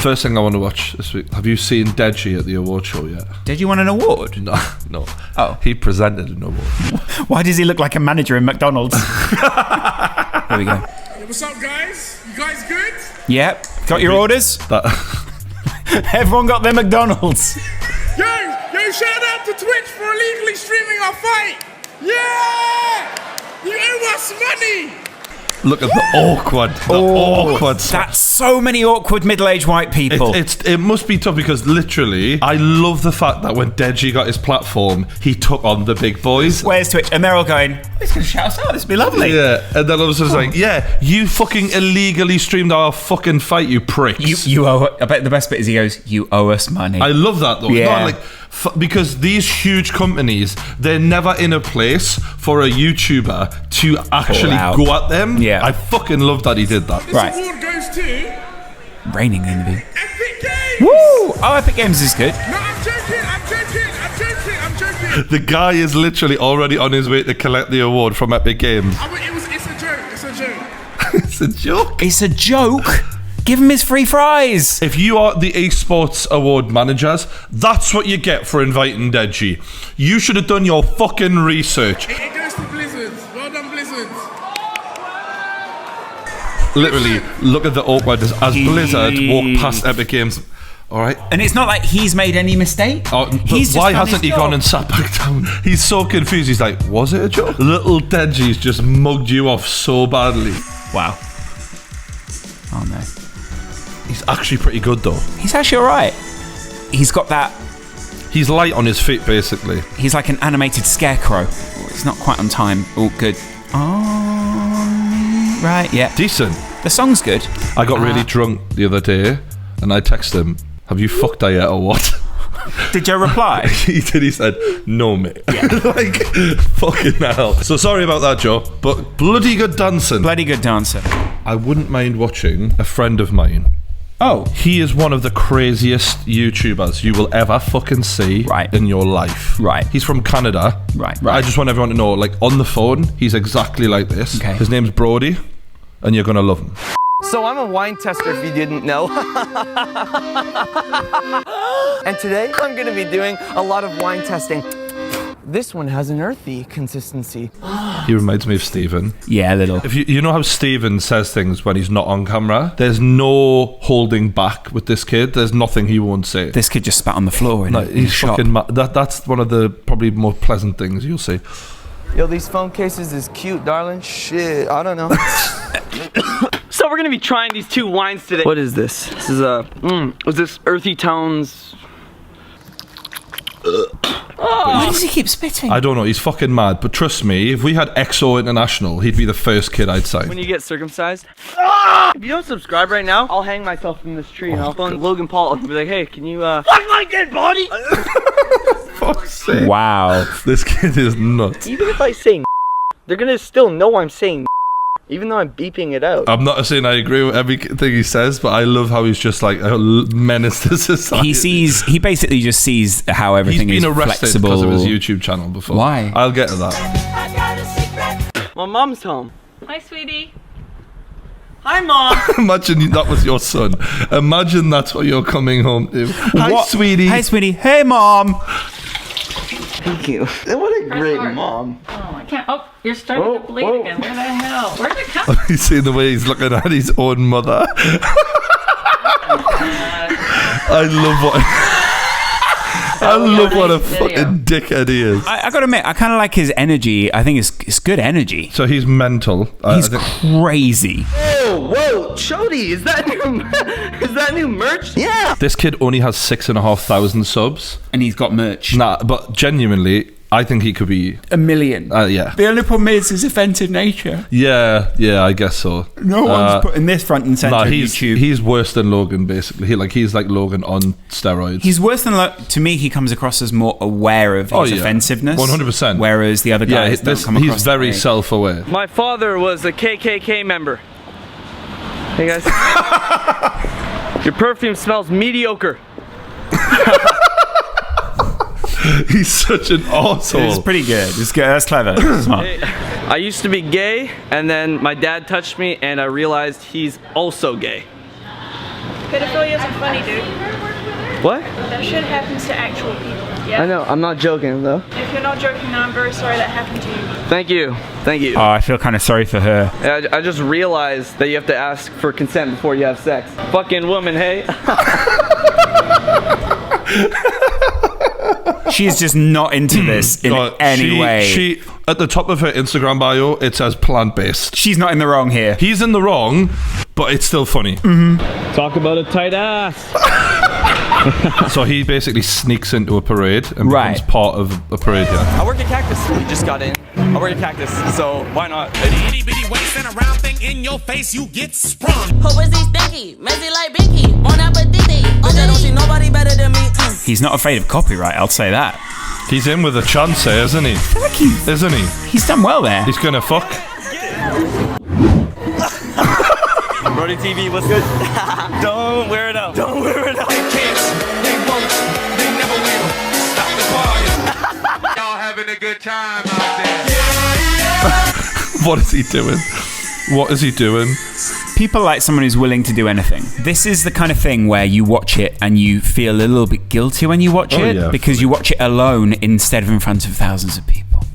First thing I want to watch this week. Have you seen Deji at the award show yet? Did you want an award? No. Oh. He presented an award. Why does he look like a manager in McDonald's? Here we go. Hey, what's up, guys? You guys good? Yep. Got your orders? Everyone got their McDonald's. Yo, shout out to Twitch for illegally streaming our fight. Yeah! You owe us money. Look at the awkward stuff. That's so many awkward middle-aged white people. It must be tough because literally, I love the fact that when Deji got his platform, he took on the big boys. Where's Twitch? And they're all going, he's going to shout us out, this will be lovely. Yeah, and then I was just like, yeah, you fucking illegally streamed our fucking fight, you pricks. You owe, I bet the best bit is he goes, you owe us money. I love that though. Yeah. Because these huge companies, they're never in a place for a YouTuber to actually go at them. Yeah. I fucking love that he did that. This award goes to... Reigning interview. Epic Games! Woo! Oh, Epic Games is good. No, I'm joking. The guy is literally already on his way to collect the award from Epic Games. It's a joke. It's a joke. It's a joke? It's a joke? Give him his free fries. If you are the esports award managers, that's what you get for inviting Deji. You should have done your fucking research. It goes to Blizzards. Well done, Blizzards. Literally, look at the awkwardness as Blizzard walk past Epic Games. All right. And it's not like he's made any mistake. Oh, why hasn't he gone and sat back down? He's so confused. He's like, was it a joke? Little Deji's just mugged you off so badly. Wow. Oh no. He's actually pretty good though. He's actually alright. He's got that... He's light on his feet basically. He's like an animated scarecrow. It's not quite on time. Oh, good. Oh, right, yeah. Decent. The song's good. I got really drunk the other day and I texted him, have you fucked her yet or what? Did Joe reply? He did. He said, no, mate. Yeah. Like, fucking hell. So sorry about that, Joe, but bloody good dancing. Bloody good dancer. I wouldn't mind watching a friend of mine. Oh. He is one of the craziest YouTubers you will ever fucking see in your life. Right. He's from Canada. Right. I just want everyone to know, like, on the phone, he's exactly like this. Okay. His name's Brody, and you're going to love him. So I'm a wine tester, if you didn't know. And today, I'm going to be doing a lot of wine testing. This one has an earthy consistency. He reminds me of Steven. Yeah, a little. If you know how Steven says things when he's not on camera, there's no holding back with this kid. There's nothing he won't say. This kid just spat on the floor in he's fucking that's one of the probably more pleasant things you'll see. Yo, these phone cases is cute, darling. Shit, I don't know. So we're gonna be trying these two wines today. What is this? This is was this Earthy Tones? Why does he keep spitting? I don't know, he's fucking mad, but trust me, if we had EXO International, he'd be the first kid I'd sign. When you get circumcised? If you don't subscribe right now, I'll hang myself from this tree and I'll phone Logan Paul and be like, hey, can you fuck my dead body? Fuck's sake. Wow. This kid is nuts. Even if I say they're gonna still know I'm saying even though I'm beeping it out. I'm not saying I agree with everything he says, but I love how he's just like a menace to society. He basically just sees how everything is flexible. He's been arrested because of his YouTube channel before. Why? I'll get to that. My mom's home. Hi, sweetie. Hi, Mom. Imagine that was your son. Imagine that's what you're coming home to. Hi, sweetie. Hi, sweetie. Hey, Mom. Thank you. What a great mom. Oh, I can't. Oh, you're starting to bleed again. What the hell? Where'd it come from? You see the way he's looking at his own mother. I love what a fucking dickhead he is. I gotta admit, I kind of like his energy. I think it's good energy. So he's mental. He's crazy. Whoa, Chody, is that new merch? Yeah. This kid only has 6,500 subs. And he's got merch. Nah, but genuinely, I think he could be 1 million. Yeah. The only problem is his offensive nature. Yeah, I guess so. No one's putting this front and center. Nah, of he's YouTube. he's worse than Logan. Basically, he's like Logan on steroids. He's worse than to me. He comes across as more aware of his offensiveness. 100%. Whereas the other guys don't come across. He's very self-aware. My father was a KKK member. Hey guys. Your perfume smells mediocre. He's such an arsehole. It's pretty good. It's good. That's clever. Smart. I used to be gay, and then my dad touched me, and I realized he's also gay. Pedophilia isn't funny, dude. What? That shit happens to actual people. Yeah? I know, I'm not joking though. If you're not joking, I'm very sorry that happened to you. Thank you. Thank you. Oh, I feel kind of sorry for her. I just realized that you have to ask for consent before you have sex. Fucking woman, hey. She's just not into this in any way. She, at the top of her Instagram bio, it says plant-based. She's not in the wrong here. He's in the wrong, but it's still funny. Talk about a tight ass. So he basically sneaks into a parade and becomes part of a parade, yeah. I work at Cactus. We just got in. I work at Cactus, so why not? Itty bitty waist and a round thing in your face, you get sprung. Who is he stinky? Messy like Binky. Bon appetit. I don't see nobody better than me. He's not afraid of copyright, I'll say that. He's in with a chance here, isn't he? Isn't he? He's done well there. He's gonna fuck. Brody TV, what's good? Don't wear it out. Don't wear it out. They can't, they won't, they never will. Stop the party. Y'all having a good time out there. What is he doing? What is he doing? People like someone who's willing to do anything. This is the kind of thing where you watch it and you feel a little bit guilty when you watch it because you watch it alone instead of in front of thousands of people.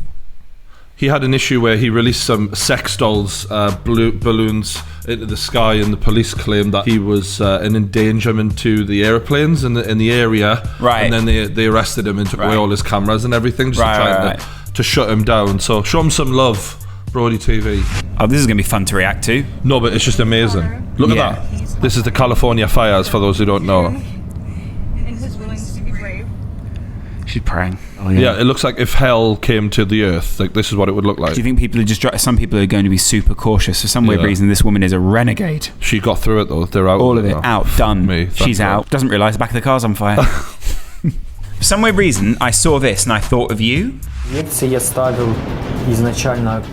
He had an issue where he released some sex dolls, balloons into the sky, and the police claimed that he was an endangerment to the airplanes in the area. Right. And then they arrested him and took away all his cameras and everything, just to shut him down. So show him some love, Brody TV. Oh, this is going to be fun to react to. No, but it's just amazing. Look at that. This is the California fires, for those who don't know. She's praying. Oh, yeah, it looks like if hell came to the earth, like this is what it would look like. Do you think people are just some people are going to be super cautious for some weird reason? This woman is a renegade. She got through it though. They're out. All of it out, done. She's God. out. Doesn't realise the back of the car's on fire. For some weird reason, I saw this and I thought of you. Лекции я ставил изначально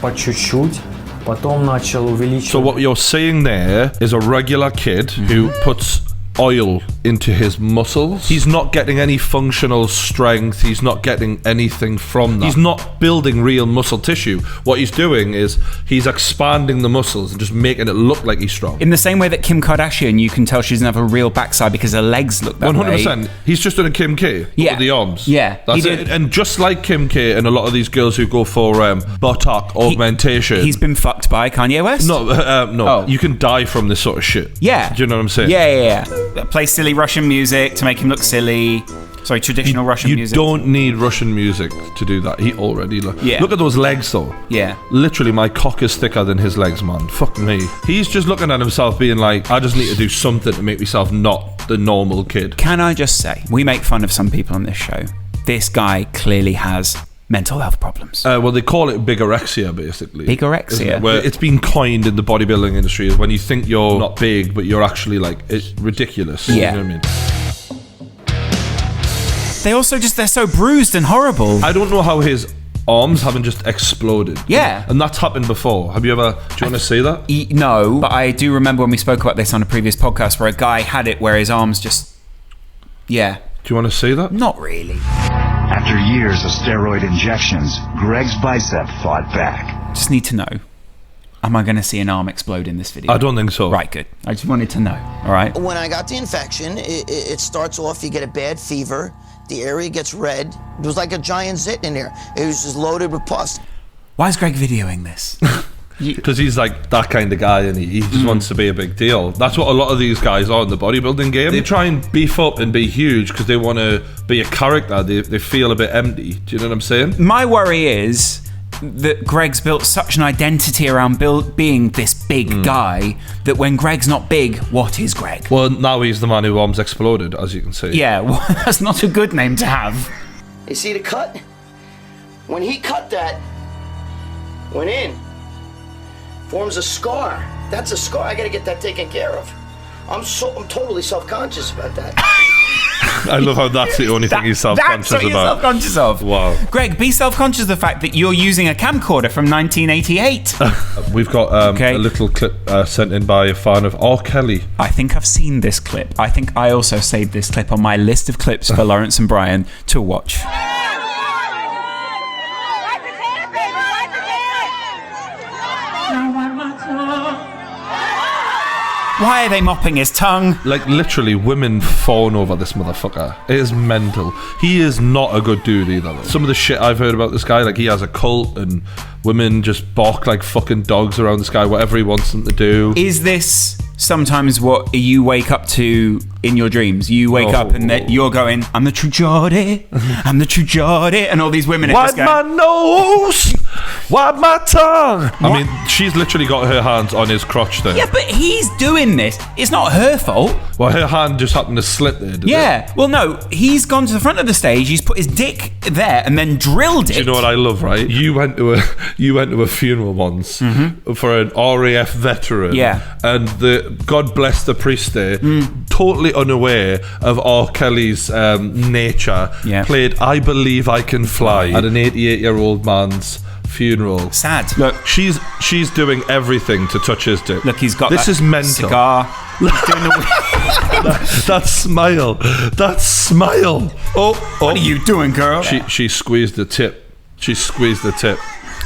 по чуть-чуть, потом начал увеличивать. So what you're seeing there is a regular kid who puts oil into his muscles. He's not getting any functional strength. He's not getting anything from that. He's not building real muscle tissue. What he's doing is he's expanding the muscles and just making it look like he's strong. In the same way that Kim Kardashian, you can tell she doesn't have a real backside because her legs look that 100%. way. He's just doing a Kim K with the arms. Yeah. That's it. And just like Kim K and a lot of these girls who go for buttock augmentation. He's been fucked by Kanye West? No. Oh. You can die from this sort of shit. Yeah. Do you know what I'm saying? Yeah. Play silly Russian music to make him look silly. Sorry, traditional Russian music. You don't need Russian music to do that. He already look at those legs though. Yeah. Literally, my cock is thicker than his legs, man. Fuck me. He's just looking at himself being like, I just need to do something to make myself not the normal kid. Can I just say, we make fun of some people on this show. This guy clearly has mental health problems. Well, they call it bigorexia, basically. Bigorexia? Where it's been coined in the bodybuilding industry is when you think you're not big, but you're actually like, it's ridiculous. Yeah. You know what I mean? They also they're so bruised and horrible. I don't know how his arms haven't just exploded. Yeah. And that's happened before. Have you ever, do you want to see that? No, but I do remember when we spoke about this on a previous podcast where a guy had it where his arms just... Yeah. Do you want to see that? Not really. After years of steroid injections, Greg's bicep fought back. Just need to know. Am I going to see an arm explode in this video? I don't think so. Right, good. I just wanted to know. All right. When I got the infection, it starts off, you get a bad fever. The area gets red. It was like a giant zit in there. It was just loaded with pus. Why is Greg videoing this? Because he's like that kind of guy and he just wants to be a big deal. That's what a lot of these guys are in the bodybuilding game. They try and beef up and be huge because they want to be a character. They feel a bit empty. Do you know what I'm saying? My worry is that Greg's built such an identity around being this big guy that when Greg's not big, what is Greg? Well, now he's the man who arms exploded, as you can see. Yeah, well, that's not a good name to have. You see the cut? When he cut that, went in, forms a scar. That's a scar. I gotta get that taken care of. I'm totally self-conscious about that. I love how that's the only thing he's self-conscious That's what about. you're self-conscious of. Wow. Greg, be self-conscious of the fact that you're using a camcorder from 1988. We've got a little clip sent in by a fan of R. Kelly. I think I've seen this clip. I think I also saved this clip on my list of clips for Lawrence and Brian to watch. Why are they mopping his tongue? Like, literally, women fawn over this motherfucker. It is mental. He is not a good dude either, though. Some of the shit I've heard about this guy, like, he has a cult and women just bark like fucking dogs around this guy, whatever he wants them to do. Is this sometimes what you wake up to in your dreams? You wake up and you're going, I'm the true Geordie, I'm the true Geordie, and all these women are just going, my nose, wipe my tongue. I mean, she's literally got her hands on his crotch there. Yeah, but he's doing this. It's not her fault. Well, her hand just happened to slip there, did it? Well, no, he's gone to the front of the stage, he's put his dick there and then drilled it. Do you know what I love, right? You went to a funeral once for an RAF veteran. Yeah. And God bless the priest there, totally unaware of R. Kelly's nature, played I Believe I Can Fly at an 88-year-old man's funeral. Sad. Look, she's doing everything to touch his dick. Look, he's got this that is mental. Cigar. that smile. That smile. Oh, what are you doing, girl? She squeezed the tip. She squeezed the tip.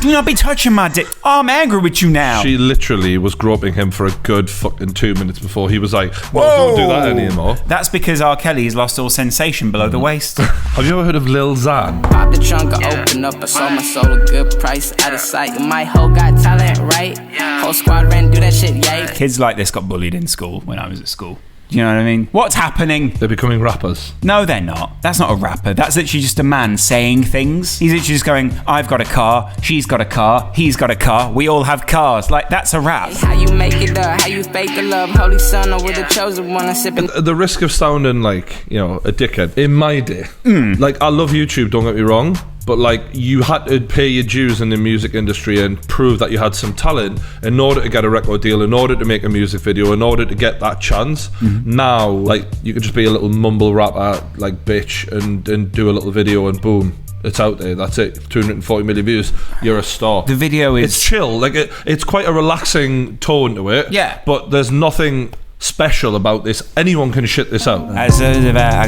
Do not be touching my dick. Oh, I'm angry with you now. She literally was groping him for a good fucking 2 minutes before he was like, well, don't do that anymore. That's because R. Kelly's lost all sensation below the waist. Have you ever heard of Lil Xan? Pop the trunk, I open up, I sold my soul a good price, out of sight. My hoe got talent, right? Whole squad ran, do that shit, yay. Kids like this got bullied in school when I was at school. Do you know what I mean? What's happening? They're becoming rappers. No, they're not. That's not a rapper. That's literally just a man saying things. He's literally just going, I've got a car, she's got a car, he's got a car, we all have cars. Like, that's a rap. How you make it up, how you fake the love, holy son, or with the chosen one, I'm sipping. At the risk of sounding like, you know, a dickhead, in my day, like, I love YouTube, don't get me wrong, but like, you had to pay your dues in the music industry and prove that you had some talent in order to get a record deal, in order to make a music video, in order to get that chance. Now, like, you could just be a little mumble rapper like bitch and do a little video and boom, it's out there. That's it. 240 million views. You're a star. The video is... It's chill. Like, it's quite a relaxing tone to it. Yeah. But there's nothing special about this. Anyone can shit this out. I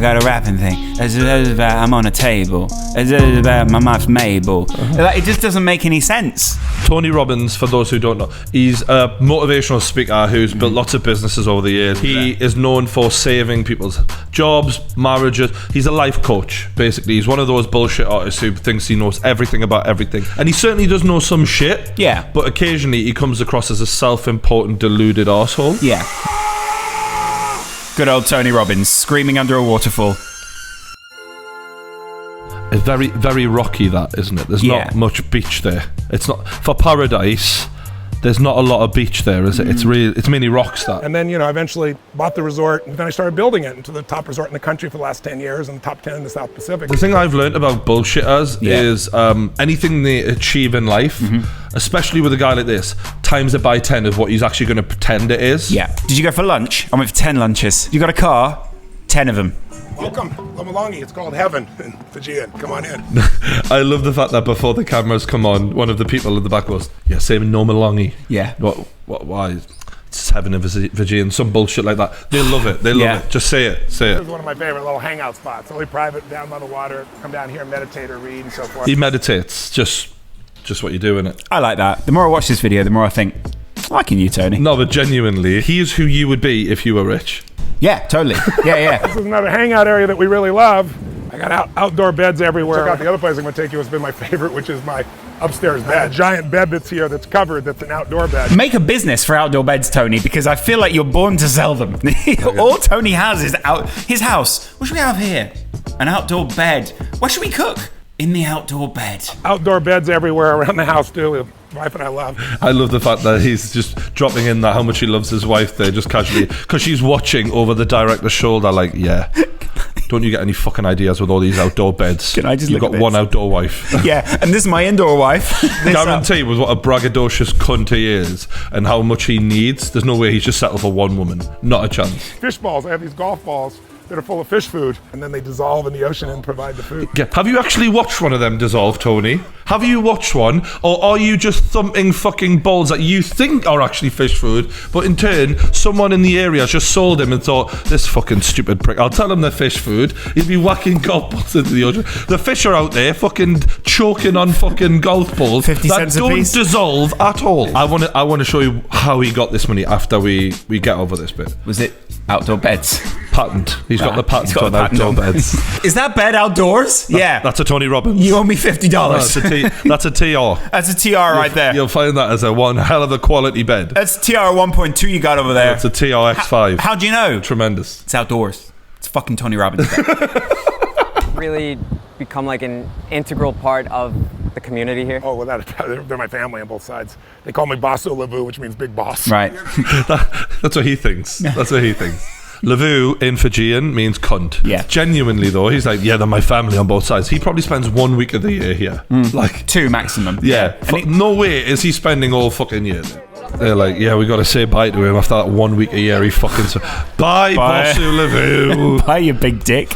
got a rapping thing. I'm on a table. My mouth's Mabel. Like, it just doesn't make any sense. Tony Robbins, for those who don't know, he's a motivational speaker who's built lots of businesses over the years. He is known for saving people's jobs, marriages. He's a life coach, basically. He's one of those bullshit artists who thinks he knows everything about everything. And he certainly does know some shit. Yeah. But occasionally he comes across as a self-important, deluded arsehole. Yeah. Good old Tony Robbins, screaming under a waterfall. It's very, very rocky, that, isn't it? There's not much beach there. It's not... For Paradise, there's not a lot of beach there, is it? It's mainly rocks, that. And then, you know, I eventually bought the resort, and then I started building it into the top resort in the country for the last 10 years and the top 10 in the South Pacific. The thing I've learned about bullshitters is anything they achieve in life, especially with a guy like this, times it by 10 of what he's actually going to pretend it is. Yeah. Did you go for lunch? I went for 10 lunches. You got a car? 10 of them. Welcome, Lomalongi. It's called heaven in Fijian. Come on in. I love the fact that before the cameras come on, one of the people in the back goes, yeah, same no Malongi. Yeah. Why? It's heaven in Fijian, some bullshit like that. They love it. They love it. Just say it. Say it. This is one of my favorite little hangout spots. Only private, down by the water. Come down here, meditate or read and so forth. He meditates. Just what you do in it. I like that. The more I watch this video, the more I think, liking you, Tony. No, but genuinely, he is who you would be if you were rich. Yeah, totally. Yeah. This is another hangout area that we really love. I got outdoor beds everywhere. Check out the other place I'm going to take you. Has been my favorite, which is my upstairs bed. A giant bed that's here that's covered, that's an outdoor bed. Make a business for outdoor beds, Tony, because I feel like you're born to sell them. All Tony has is his house. What should we have here? An outdoor bed. What should we cook? In the outdoor bed. Outdoor beds everywhere around the house, too. The wife and I love. I love the fact that he's just dropping in that how much he loves his wife there, just casually, because she's watching over the director's shoulder, like, yeah. Don't you get any fucking ideas with all these outdoor beds? Can I just You've got one outdoor wife. Yeah, and this is my indoor wife. Guarantee with what a braggadocious cunt he is and how much he needs, there's no way he's just settled for one woman. Not a chance. Fish balls. I have these golf balls that are full of fish food, and then they dissolve in the ocean and provide the food. Yeah. Have you actually watched one of them dissolve, Tony? Have you watched one? Or are you just thumping fucking balls that you think are actually fish food, but in turn, someone in the area just sold him and thought, this fucking stupid prick, I'll tell him they're fish food. He'd be whacking golf balls into the ocean. The fish are out there fucking choking on fucking golf balls 50 that cents a don't piece. dissolve at all. I want to show you how he got this money after we get over this bit. Was it outdoor beds? Patent. He's got the patent He's got on the patent outdoor on. beds. Is that bed outdoors? Yeah. That's a Tony Robbins. You owe me $50. That's a TR. That's a TR right there. You'll find that as a one hell of a quality bed. That's TR 1.2 you got over there. It's a TR X5. How'd you know? Tremendous. It's outdoors. It's fucking Tony Robbins bed. Really become like an integral part of the community here. Oh, without a doubt, they're my family on both sides. They call me Bosso Lavu, which means big boss. Right. That's what he thinks. That's what he thinks. Lavu in Fijian means cunt. Yeah. Genuinely though, he's like, yeah, they're my family on both sides. He probably spends 1 week of the year here. Like 2 maximum. Yeah. No way is he spending all fucking year there. They're like, yeah, we got to say bye to him after that 1 week a year. He fucking bye, Bosu Lavu. Bye, you big dick.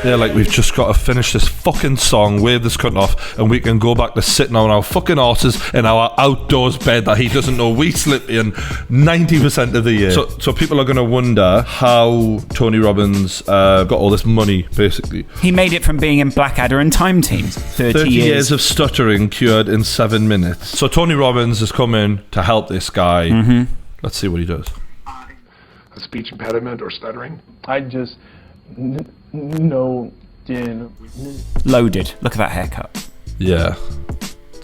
They're like, we've just got to finish this fucking song, wave this cunt off, and we can go back to sitting on our fucking horses in our outdoors bed that he doesn't know we sleep in 90% of the year. So people are going to wonder how Tony Robbins got all this money, basically. He made it from being in Blackadder and Time Teams. 30 years of stuttering cured in 7 minutes. So Tony Robbins has come in to help this guy. Mm-hmm. Let's see what he does. A speech impediment or stuttering? I just didn't. Loaded. Look at that haircut. Yeah.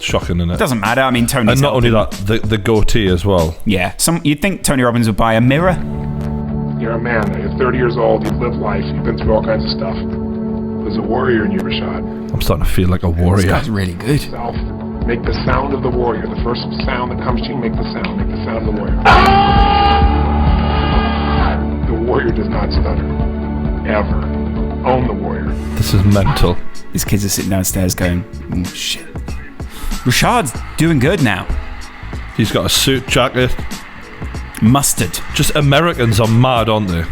Shocking, isn't it? Doesn't matter. I mean, Tony's and not only that, the goatee as well. Yeah. You'd think Tony Robbins would buy a mirror. You're a man. You're 30 years old. You've lived life. You've been through all kinds of stuff. There's a warrior in you, Rashad. I'm starting to feel like a warrior. This guy's really good. Self. Make the sound of the warrior. The first sound that comes to you, make the sound. Make the sound of the warrior. The warrior does not stutter. Ever. Own the warrior. This is mental. His kids are sitting downstairs going, oh, shit. Rashad's doing good now. He's got a suit jacket. Mustard. Just Americans are mad, aren't they?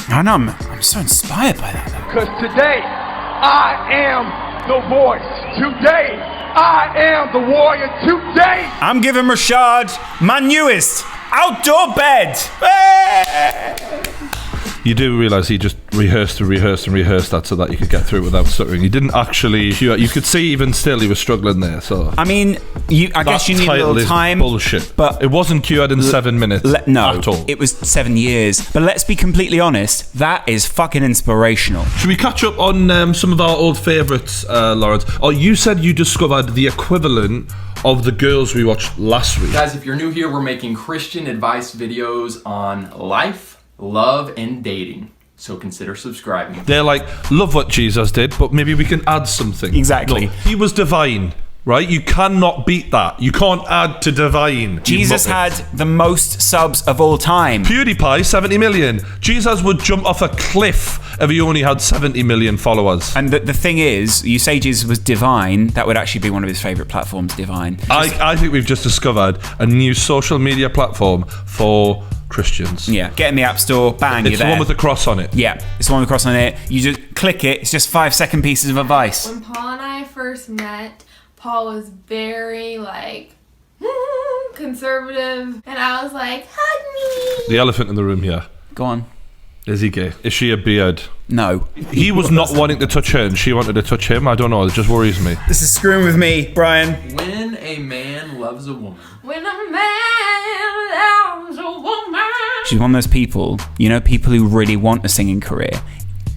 I know, I'm so inspired by that. Because today, I am the voice. Today, I am the warrior. Today, I'm giving Rashad my newest outdoor bed. You do realise he just rehearsed that so that you could get through it without stuttering. He didn't actually. You could see even still he was struggling there. So I mean, I guess you need a little time. Bullshit. But it wasn't cured in 7 minutes. No, at all. It was 7 years. But let's be completely honest. That is fucking inspirational. Should we catch up on some of our old favourites, Lawrence? Oh, you said you discovered the equivalent of the girls we watched last week. Guys, if you're new here, we're making Christian advice videos on life, love, and dating. So consider subscribing. They're like, love what Jesus did, but maybe we can add something. Exactly. No, he was divine, right? You cannot beat that. You can't add to divine. Jesus had the most subs of all time. PewDiePie, 70 million. Jesus would jump off a cliff if he only had 70 million followers. And the thing is, you say Jesus was divine, that would actually be one of his favourite platforms, Divine. I think we've just discovered a new social media platform for Christians. Yeah, get in the App Store, bang, you're It's there. the one with the cross on it. Yeah, it's the one with the cross on it. You just click it, it's just 5-second pieces of advice. When Paul and I first met, Paul was very conservative, and I was like, hug me. The elephant in the room here. Go on. Is he gay? Is she a beard? No. He was not wanting to touch her and she wanted to touch him. I don't know, it just worries me. This is screwing with me, Brian. When a man loves a woman. When a man loves a woman. She's one of those people, people who really want a singing career.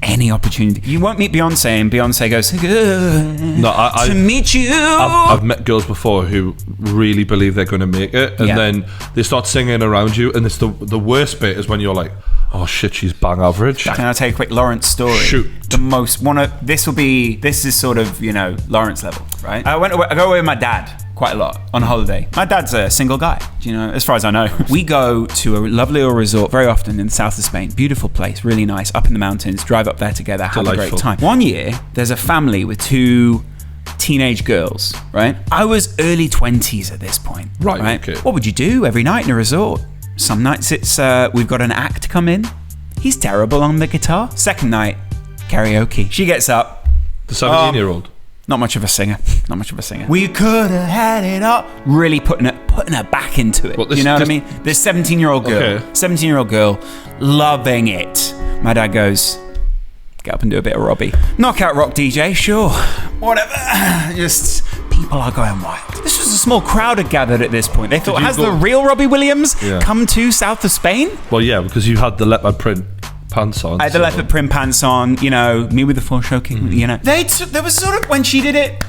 Any opportunity. You won't meet Beyonce and Beyonce goes, good to meet you. I've met girls before who really believe they're going to make it, and then they start singing around you, and it's the worst bit is when you're like, oh shit, she's bang average. Can I tell you a quick Lawrence story? Shoot. This is sort of, Lawrence level, right? I go away with my dad quite a lot on holiday. My dad's a single guy, as far as I know. We go to a lovely little resort very often in the south of Spain. Beautiful place, really nice, up in the mountains, drive up there together, have a great time. One year, there's a family with 2 teenage girls, right? I was early 20s at this point. Right, okay. What would you do every night in a resort? Some nights it's we've got an act come in. He's terrible on the guitar. Second night, karaoke. She gets up. The 17-year-old. Not much of a singer. Not much of a singer. We could have had it up. Really putting her back into it. You know what I mean? This 17-year-old girl. Okay. 17-year-old girl loving it. My dad goes, get up and do a bit of Robbie. Knockout rock DJ, sure. Whatever. Just people are going wild. This was a small crowd had gathered at this point. They thought, has the real Robbie Williams come to south of Spain? Well, yeah, because you had the leopard print pants on. I had the leopard print pants on, you know, me with the foreshocking, you know. There was sort of, when she did it,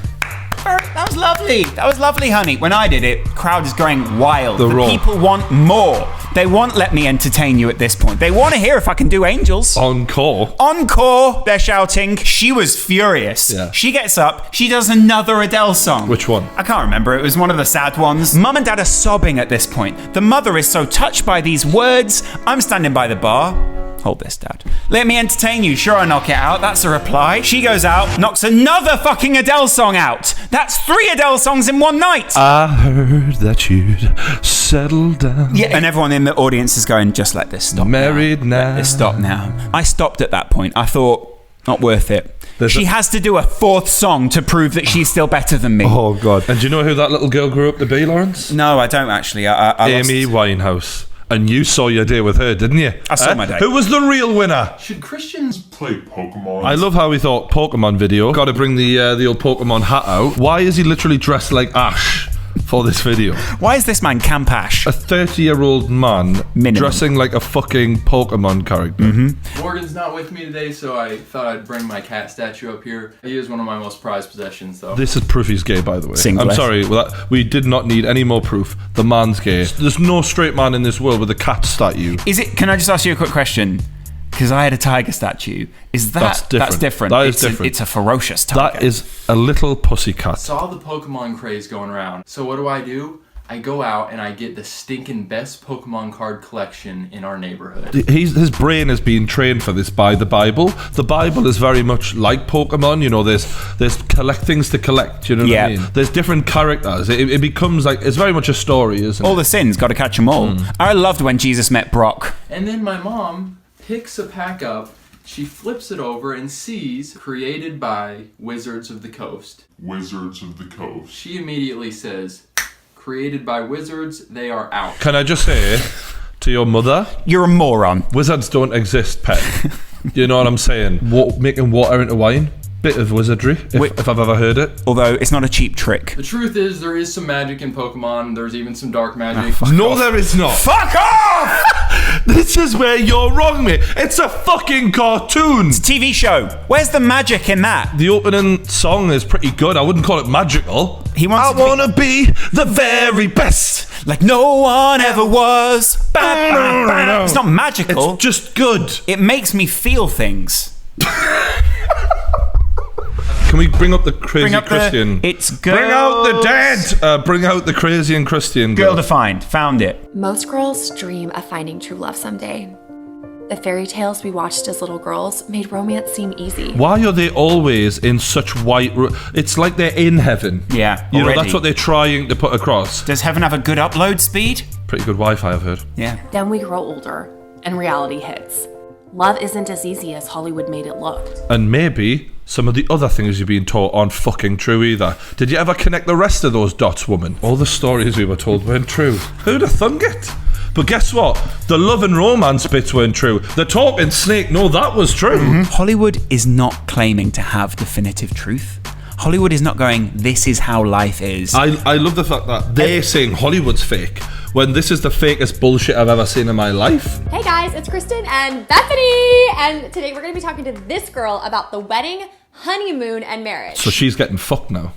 that was lovely. That was lovely, honey. When I did it, crowd is going wild. The people want more. They want Let Me Entertain You at this point. They want to hear if I can do Angels. Encore. Encore, they're shouting. She was furious. Yeah. She gets up, she does another Adele song. Which one? I can't remember. It was one of the sad ones. Mum and Dad are sobbing at this point. The mother is so touched by these words. I'm standing by the bar. Hold this, Dad. Let me entertain you. Sure, I knock it out. That's a reply. She goes out, knocks another fucking Adele song out. That's 3 Adele songs in one night. I heard that you'd settle down. Yeah, and everyone in the audience is going, just let this stop. Married now. Let this stop now. I stopped at that point. I thought, not worth it. She has to do a 4th song to prove that she's still better than me. Oh, God. And do you know who that little girl grew up to be, Lawrence? No, I don't actually. Amy Winehouse. And you saw your day with her, didn't you? I saw my day. Who was the real winner? Should Christians play Pokemon? I love how he thought Pokemon video. Got to bring the old Pokemon hat out. Why is he literally dressed like Ash for this video? Why is this man Camp Ash? A 30-year-old man dressing like a fucking Pokemon character. Morgan's not with me today, so I thought I'd bring my cat statue up here. He is one of my most prized possessions, though. This is proof he's gay, by the way. Singlet. I'm sorry, we did not need any more proof. The man's gay. There's no straight man in this world with a cat statue. Is it? Can I just ask you a quick question? Because I had a tiger statue. Is that that's different? That's different. That is different. It's a ferocious tiger. That is a little pussycat. Saw the Pokemon craze going around. So what do? I go out and I get the stinking best Pokemon card collection in our neighborhood. His brain is being trained for this by the Bible. The Bible is very much like Pokemon. You know, there's things to collect. You know what I mean? There's different characters. It becomes like, it's very much a story, isn't it? All the sins, got to catch them all. I loved when Jesus met Brock. And then my mom picks a pack up. She flips it over and sees created by Wizards of the Coast. Wizards of the Coast. She immediately says, created by Wizards, they are out. Can I just say to your mother, you're a moron. Wizards don't exist, pet. You know what I'm saying? Making water into wine. Bit of wizardry, if I've ever heard it. Although it's not a cheap trick. The truth is, there is some magic in Pokemon. There's even some dark magic. No, there is not. Fuck off! This is where you're wrong, mate. It's a fucking cartoon. It's a TV show. Where's the magic in that? The opening song is pretty good. I wouldn't call it magical. I wanna be the very best, like no one ever was. It's not magical. It's just good. It makes me feel things. Can we bring up the crazy Christian? It's girls. Bring out the dead. Bring out the crazy and Christian girl defined. Found it. Most girls dream of finding true love someday. The fairy tales we watched as little girls made romance seem easy. Why are they always in such white... It's like they're in heaven. Yeah, you know, that's what they're trying to put across. Does heaven have a good upload speed? Pretty good Wi-Fi, I've heard. Yeah. Then we grow older, and reality hits. Love isn't as easy as Hollywood made it look. And maybe some of the other things you've been taught aren't fucking true either. Did you ever connect the rest of those dots, woman? All the stories we were told weren't true. Who'd have thunk it? But guess what? The love and romance bits weren't true. The talking snake, no, that was true. Hollywood is not claiming to have definitive truth. Hollywood is not going, this is how life is. I love the fact that they're saying Hollywood's fake when this is the fakest bullshit I've ever seen in my life. Hey guys, it's Kristen and Bethany, and today we're going to be talking to this girl about the wedding, honeymoon, and marriage. So she's getting fucked now.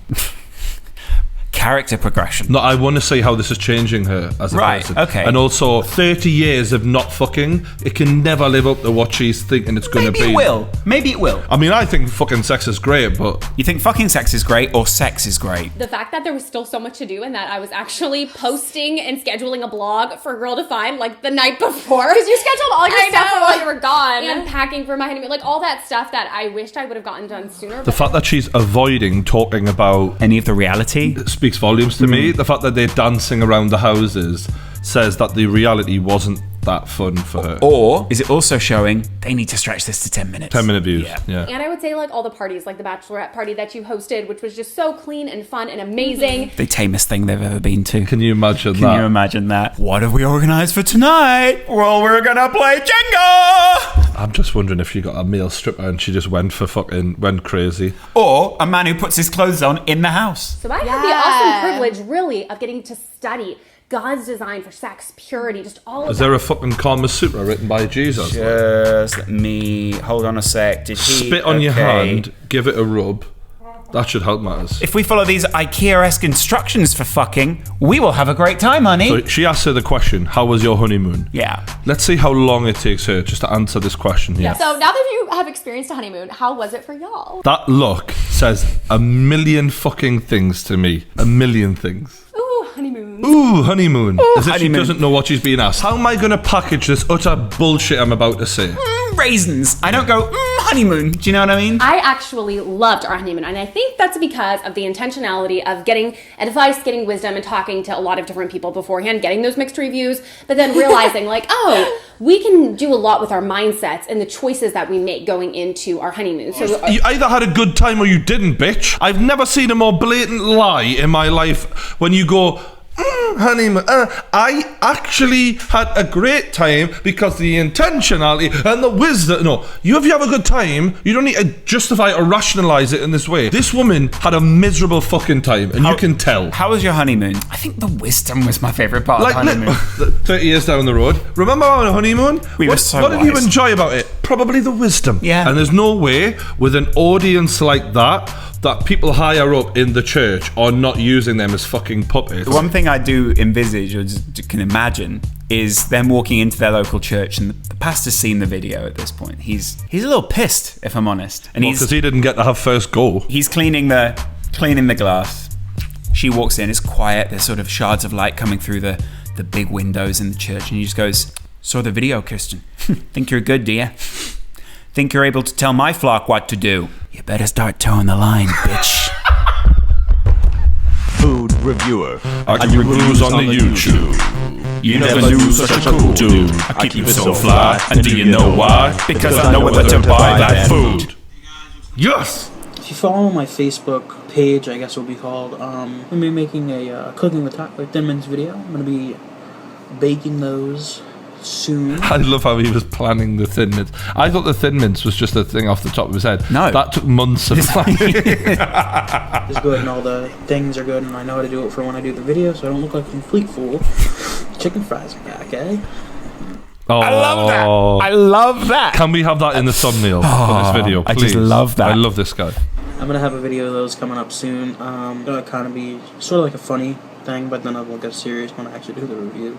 Character progression. No, I want to see how this is changing her as a person. Okay. And also, 30 years of not fucking, it can never live up to what she's thinking it's going to be. Maybe it will. Maybe it will. I mean, I think fucking sex is great, but... You think fucking sex is great or sex is great? The fact that there was still so much to do and that I was actually posting and scheduling a blog for Girl Defined like the night before. Because you scheduled all your stuff for while you were gone. And packing for my honeymoon. Like all that stuff that I wished I would have gotten done sooner. The fact that she's avoiding talking about... any of the reality... speaks volumes to me. The fact that they're dancing around the houses, says that the reality wasn't that fun for her. Or is it also showing they need to stretch this to 10 minutes? 10-minute views. Yeah. And I would say like all the parties, like the bachelorette party that you hosted, which was just so clean and fun and amazing. The tamest thing they've ever been to. Can you imagine that? Can you imagine that? What have we organised for tonight? Well, we're gonna play Jenga! I'm just wondering if you got a male stripper and she just went crazy. Or a man who puts his clothes on in the house. So I had the awesome privilege, really, of getting to study God's design for sex, purity, just all of Is that. there a fucking Kama Sutra written by Jesus? Just let me... Hold on a sec. Did he... Spit on your hand, give it a rub. That should help matters. If we follow these IKEA-esque instructions for fucking, we will have a great time, honey. So she asked her the question, how was your honeymoon? Yeah. Let's see how long it takes her just to answer this question here. Yeah. So now that you have experienced a honeymoon, how was it for y'all? That look says a million fucking things to me. A million things. Ooh, honeymoon. Ooh, honeymoon. Ooh, As if honeymoon. she doesn't know what she's being asked. How am I going to package this utter bullshit I'm about to say? Raisins. I don't go, honeymoon. Do you know what I mean? I actually loved our honeymoon, and I think that's because of the intentionality of getting advice, getting wisdom, and talking to a lot of different people beforehand, getting those mixed reviews, but then realizing like, oh, we can do a lot with our mindsets and the choices that we make going into our honeymoon. So You either had a good time or you didn't, bitch. I've never seen a more blatant lie in my life when you go, honeymoon. I actually had a great time because the intentionality and the wisdom. No, if you have a good time, you don't need to justify or rationalize it in this way. This woman had a miserable fucking time, and you can tell. How was your honeymoon? I think the wisdom was my favourite part of honeymoon. 30 years down the road. Remember our honeymoon? We were so What did you wise. enjoy about it? Probably the wisdom. Yeah. And there's no way with an audience like that people higher up in the church are not using them as fucking puppets. The one thing I do envisage or just can imagine is them walking into their local church, and the pastor's seen the video at this point. He's a little pissed, if I'm honest. And because he didn't get to have first go. He's cleaning the glass. She walks in, it's quiet, there's sort of shards of light coming through the big windows in the church, and he just goes, saw the video, Kirsten. Think you're good, do you? Think you're able to tell my flock what to do? You better start towing the line, bitch. Food reviewer. I do reviews on the YouTube. You never knew such a cool dude. I keep it so fly, and do you know why? Because I know whether to buy that food. Yes! If you follow my Facebook page, I guess it will be called, I'm going to be making a cooking with Thin Mints video. I'm going to be baking those soon. I love how he was planning the Thin Mints. I thought the Thin Mints was just a thing off the top of his head. No. That took months of planning. It's good and all the things are good and I know how to do it for when I do the video so I don't look like a complete fool. Chicken fries are back, eh? Oh, I love that. I love that. Can we have that in the thumbnail for this video, please? I just love that. I love this guy. I'm going to have a video of those coming up soon. It'll kind of be sort of like a funny thing, but then I'll get serious when I actually do the review.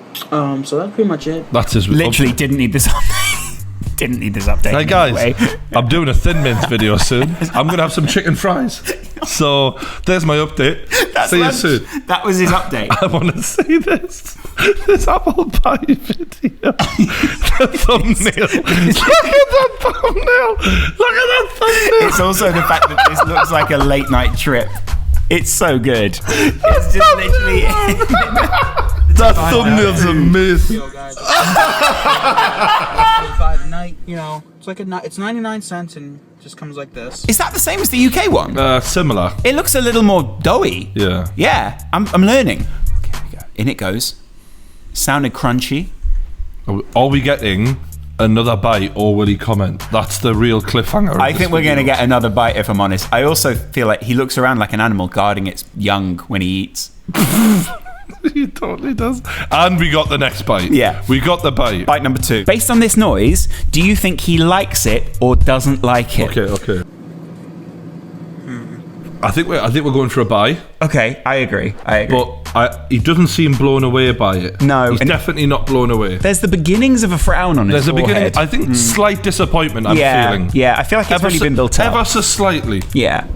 So that's pretty much it. That's his Literally didn't need this update. Didn't need this update. Hey guys, I'm doing a Thin Mints video soon. I'm going to have some chicken fries. So there's my update. See you soon. That was his update. I want to see this apple pie video. The thumbnail. Look at that thumbnail. Look at that thumbnail. It's also the fact that this looks like a late night trip. It's so good. It's just literally... That thumbnail's amazing. Yo, guys. $45 night, you know, it's like it's 99 cents and just comes like this. Is that the same as the UK one? Similar. It looks a little more doughy. Yeah. Yeah, I'm learning. Okay, here we go. In it goes. Sounded crunchy. Are we getting another bite or will he comment? That's the real cliffhanger. I think we're going to get another bite, if I'm honest. I also feel like he looks around like an animal guarding its young when he eats. He totally does. And we got the next bite. Yeah. We got the bite. Bite number 2. Based on this noise, do you think he likes it or doesn't like it? Okay. I think we're going for a buy. Okay, I agree. But he doesn't seem blown away by it. No. He's definitely not blown away. There's the beginnings of a frown on his forehead. Beginning, I think slight disappointment I'm feeling. Yeah, I feel like it's really been built up. Ever so slightly. Yeah.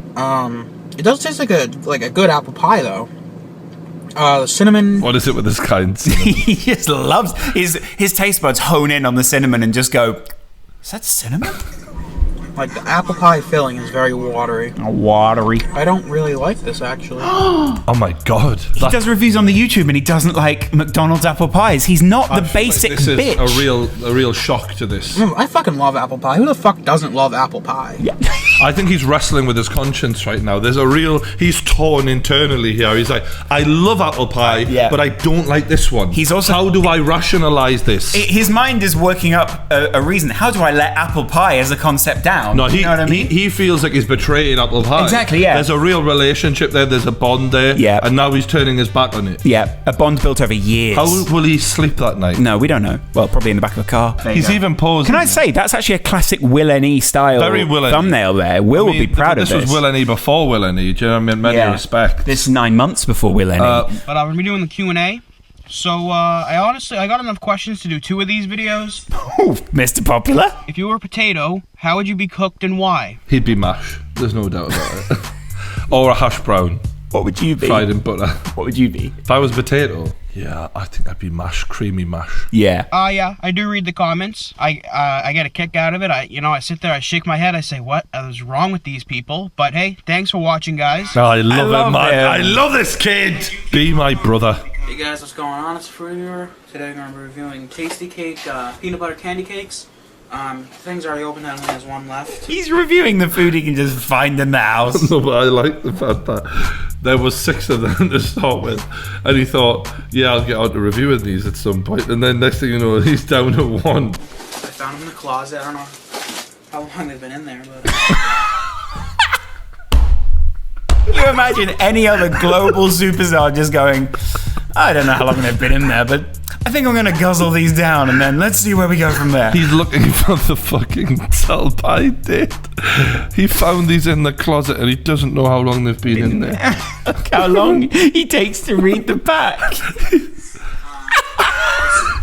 It does taste like a good apple pie though. The cinnamon. What is it with this kind? He just loves his taste buds hone in on the cinnamon and just go, is that cinnamon? Like, the apple pie filling is very watery. Watery. I don't really like this, actually. Oh my god. He does reviews on the YouTube and he doesn't like McDonald's apple pies. He's not the basic this is bitch. a real shock to this. I fucking love apple pie. Who the fuck doesn't love apple pie? Yeah. I think he's wrestling with his conscience right now. He's torn internally here. He's like, I love apple pie, but I don't like this one. He's also, how do I rationalize this? His mind is working up a reason. How do I let apple pie as a concept down? No, you know what I mean? He feels like he's betraying apple pie. Exactly, yeah. There's a real relationship there. There's a bond there. Yeah. And now he's turning his back on it. Yeah, a bond built over years. How will he sleep that night? No, we don't know. Well, probably in the back of a car. He's even posed. Can I say, that's actually a classic Will N.E. style thumbnail there. Will will be proud of this. This was Will N.E. before Will N.E. Do you know what I mean? Many respect. This is 9 months before Will N.E. But we're gonna be doing the Q&A. So, I got enough questions to do 2 of these videos. Oh, Mr. Popular. If you were a potato, how would you be cooked and why? He'd be mash. There's no doubt about it. Or a hash brown. What would you be? Fried in butter. What would you be? If I was a potato, yeah, I think I'd be mash, creamy mash. Yeah. Yeah, I do read the comments. I get a kick out of it. I sit there, I shake my head, I say, what is wrong with these people? But hey, thanks for watching, guys. I love it, man. I love this kid. Be my brother. Hey guys, what's going on? It's Fruity Viewer. Today I'm going to be reviewing Tasty Cake peanut butter candy cakes. Things already open, that only has 1 left. He's reviewing the food he can just find in the house. No, but I like the fact that there was 6 of them to start with, and he thought, yeah, I'll get on to reviewing these at some point, and then next thing you know, he's down to 1. I found them in the closet. I don't know how long they've been in there, but... Can you imagine any other global superstar just going, I don't know how long they've been in there, but I think I'm going to guzzle these down and then let's see where we go from there. He's looking for the fucking sell-by date. He found these in the closet and he doesn't know how long they've been in there. How long he takes to read the pack.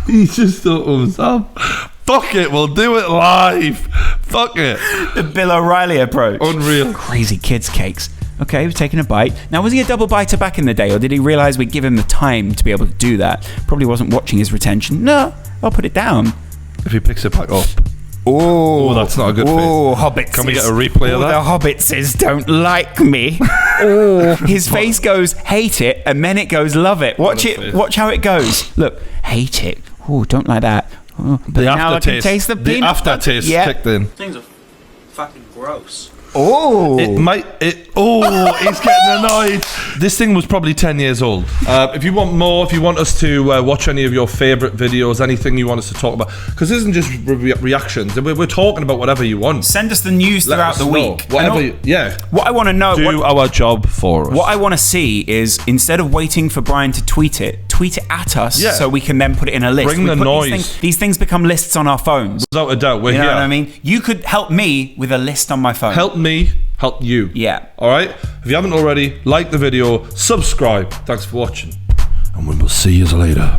He just thought to himself, fuck it, we'll do it live. Fuck it. The Bill O'Reilly approach. Unreal. Crazy kids' cakes. Okay, he was taking a bite. Now, was he a double biter back in the day, or did he realise we'd give him the time to be able to do that? Probably wasn't watching his retention. No, I'll put it down. If he picks it back up. Oh, that's not a good Oh, thing. Hobbitses. Can we get a replay of that? The Hobbitses don't like me. Oh, his face goes, hate it, and then it goes, love it. Watch it. Watch how it goes. Look, hate it. Oh, don't like that. Oh, but now I can taste the peanut aftertaste kicked in. Things are fucking gross. Oh, he's getting annoyed. This thing was probably 10 years old. If you want more, if you want us to watch any of your favourite videos, anything you want us to talk about, because this isn't just reactions, we're talking about whatever you want. Send us the news throughout the week. Yeah. What I want to know, do our job for us. What I want to see is, instead of waiting for Brian to tweet it at us, so we can then put it in a list. Bring the noise. These things become lists on our phones. Without a doubt, we're here. You know what I mean? You could help me with a list on my phone. Help me, help you. Yeah. Alright? If you haven't already, like the video, subscribe. Thanks for watching. And we will see you later.